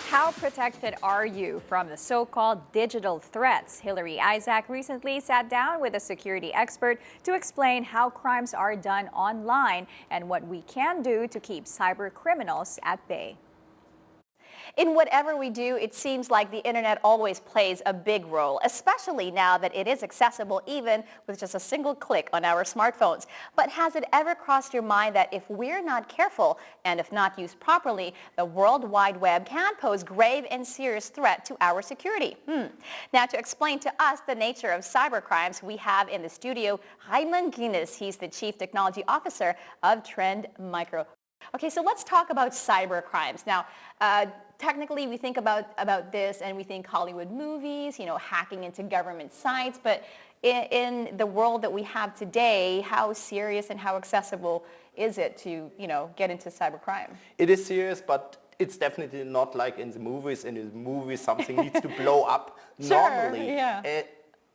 How protected are you from the so-called digital threats? Hillary Isaac recently sat down with a security expert to explain how crimes are done online and what we can do to keep cyber criminals at bay. In whatever we do, it seems like the internet always plays a big role, especially now that it is accessible even with just a single click on our smartphones. But has it ever crossed your mind that if we're not careful and if not used properly, the World Wide Web can pose grave and serious threat to our security? Now, to explain to us the nature of cybercrimes, we have in the studio Raymond Guinness. He's the Chief Technology Officer of Trend Micro. Okay, so let's talk about cybercrimes. Now, technically, we think about this and we think Hollywood movies, hacking into government sites. But in the world that we have today, how serious and how accessible is it to, get into cybercrime? It is serious, but it's definitely not like in the movies. In the movies, something needs to blow up. Sure, Normally, yeah.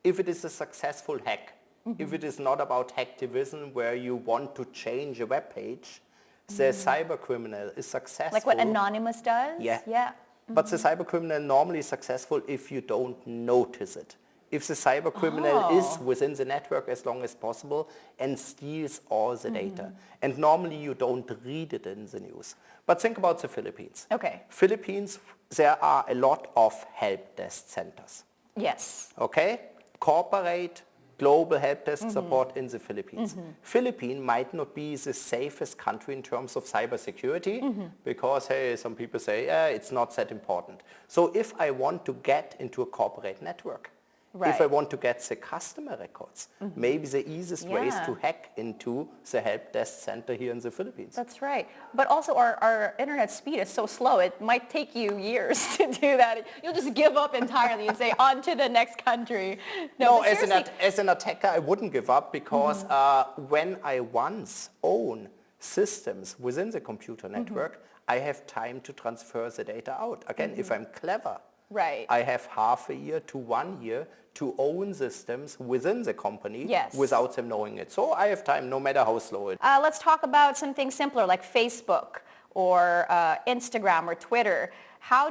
If it is a successful hack, if it is not about hacktivism where you want to change a web page, the cyber criminal is successful. Like what Anonymous does? Yeah. Yeah. But the cyber criminal normally is successful if you don't notice it. If the cyber criminal is within the network as long as possible and steals all the data. And normally you don't read it in the news. But think about the Philippines. Okay. Philippines, there are a lot of help desk centers. Yes. Okay? Corporate global help desk support in the Philippines. Philippines might not be the safest country in terms of cybersecurity because, hey, some people say, it's not that important. So if I want to get into a corporate network, if I want to get the customer records, maybe the easiest way is to hack into the help desk center here in the Philippines. That's right. But also our internet speed is so slow, it might take you years to do that. You'll just give up entirely and say, on to the next country. No, as an attacker, I wouldn't give up because when I once own systems within the computer network, I have time to transfer the data out. Again, if I'm clever, I have half a year to 1 year to own systems within the company without them knowing it. So I have time no matter how slow it is. Let's talk about something simpler like Facebook or Instagram or Twitter.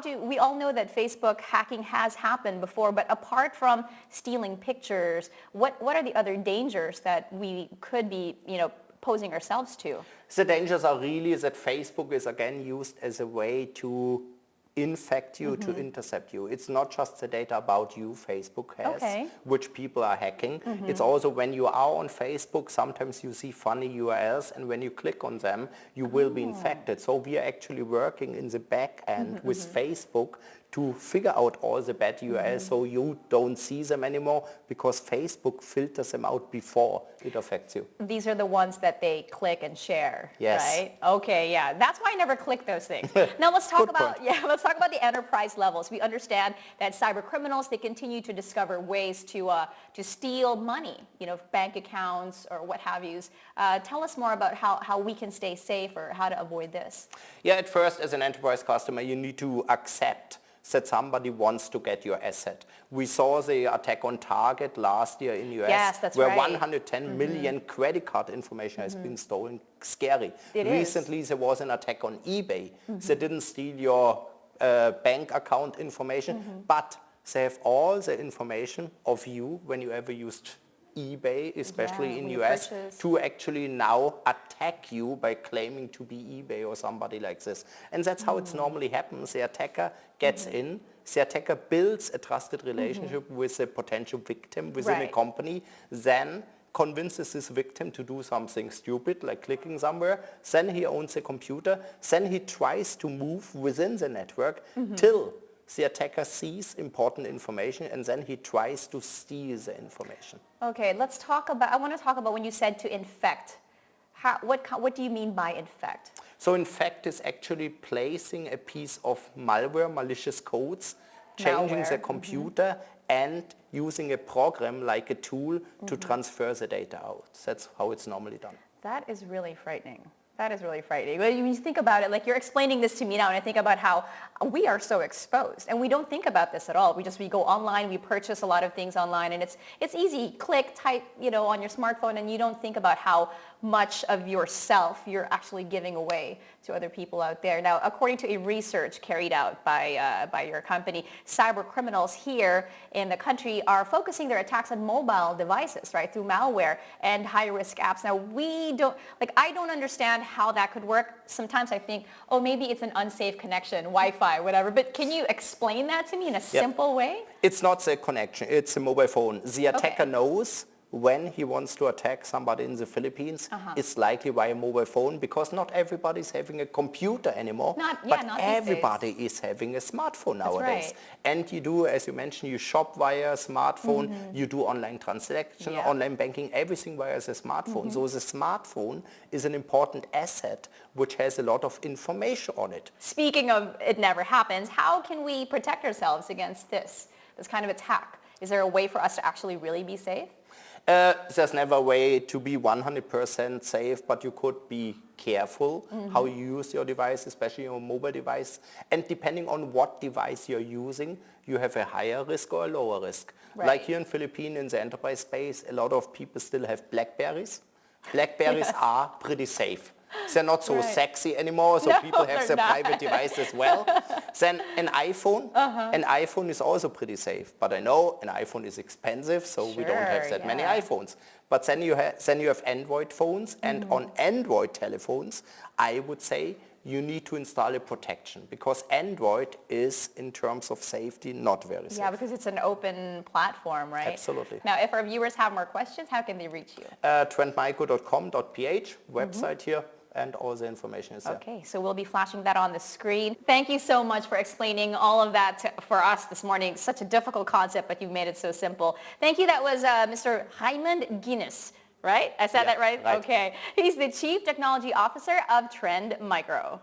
We all know that Facebook hacking has happened before, but apart from stealing pictures, what are the other dangers that we could be, posing ourselves to? The dangers are really that Facebook is again used as a way to infect you, to intercept you. It's not just the data about you Facebook has, which people are hacking. It's also when you are on Facebook, sometimes you see funny URLs, and when you click on them, you will be infected. So we are actually working in the back end with Facebook to figure out all the bad URLs so you don't see them anymore because Facebook filters them out before it affects you. These are the ones that they click and share, yes. Right? Okay, yeah. That's why I never click those things. Now let's talk about the enterprise levels. We understand that cyber criminals, they continue to discover ways to steal money, bank accounts or what have yous. Tell us more about how we can stay safe or how to avoid this. Yeah, at first as an enterprise customer, you need to accept that somebody wants to get your asset. We saw the attack on Target last year in US, yes, that's where right. 110 million credit card information has been stolen. Scary. Recently there was an attack on eBay. They didn't steal your bank account information, but they have all the information of you when you ever used eBay, especially in US, to actually now attack you by claiming to be eBay or somebody like this. And that's how it normally happens. The attacker gets in, the attacker builds a trusted relationship with a potential victim within a company, then convinces this victim to do something stupid, like clicking somewhere, then he owns a computer, then he tries to move within the network till the attacker sees important information and then he tries to steal the information. Okay, I want to talk about when you said to infect. What do you mean by infect? So infect is actually placing a piece of malware, malicious codes, changing the computer and using a program like a tool to transfer the data out. That's how it's normally done. That is really frightening. That is really frightening. When you think about it, like you're explaining this to me now, and I think about how we are so exposed, and we don't think about this at all. We go online, we purchase a lot of things online, and it's easy. Click, type, on your smartphone, and you don't think about how much of yourself you're actually giving away to other people out there. Now, according to a research carried out by your company, cyber criminals here in the country are focusing their attacks on mobile devices, right, through malware and high-risk apps. Now, I don't understand how that could work. Sometimes I think, oh, maybe it's an unsafe connection, Wi-Fi, whatever. But can you explain that to me in a simple way? It's not the connection, it's a mobile phone. The attacker knows when he wants to attack somebody in the Philippines, it's likely via mobile phone, because not everybody is having a computer anymore, but everybody is having a smartphone nowadays. Right. And you do, as you mentioned, you shop via smartphone, you do online transaction, online banking, everything via the smartphone. So the smartphone is an important asset which has a lot of information on it. Speaking of it never happens, how can we protect ourselves against this kind of attack? Is there a way for us to actually really be safe? There's never a way to be 100% safe, but you could be careful how you use your device, especially your mobile device. And depending on what device you're using, you have a higher risk or a lower risk. Right. Like here in Philippines, in the enterprise space, a lot of people still have Blackberries. Blackberries are pretty safe. They're not so sexy anymore, so people have their private device as well. Then an iPhone is also pretty safe. But I know an iPhone is expensive, so we don't have that many iPhones. But then you have Android phones, and on Android telephones, I would say you need to install a protection, because Android is, in terms of safety, not very safe. Yeah, because it's an open platform, right? Absolutely. Now, if our viewers have more questions, how can they reach you? trendmicro.com.ph, website here, and all the information is there. Okay, so we'll be flashing that on the screen. Thank you so much for explaining all of that for us this morning. Such a difficult concept, but you've made it so simple. Thank you. That was Mr. Raymond Guinness, right? I said that right? Okay. He's the Chief Technology Officer of Trend Micro.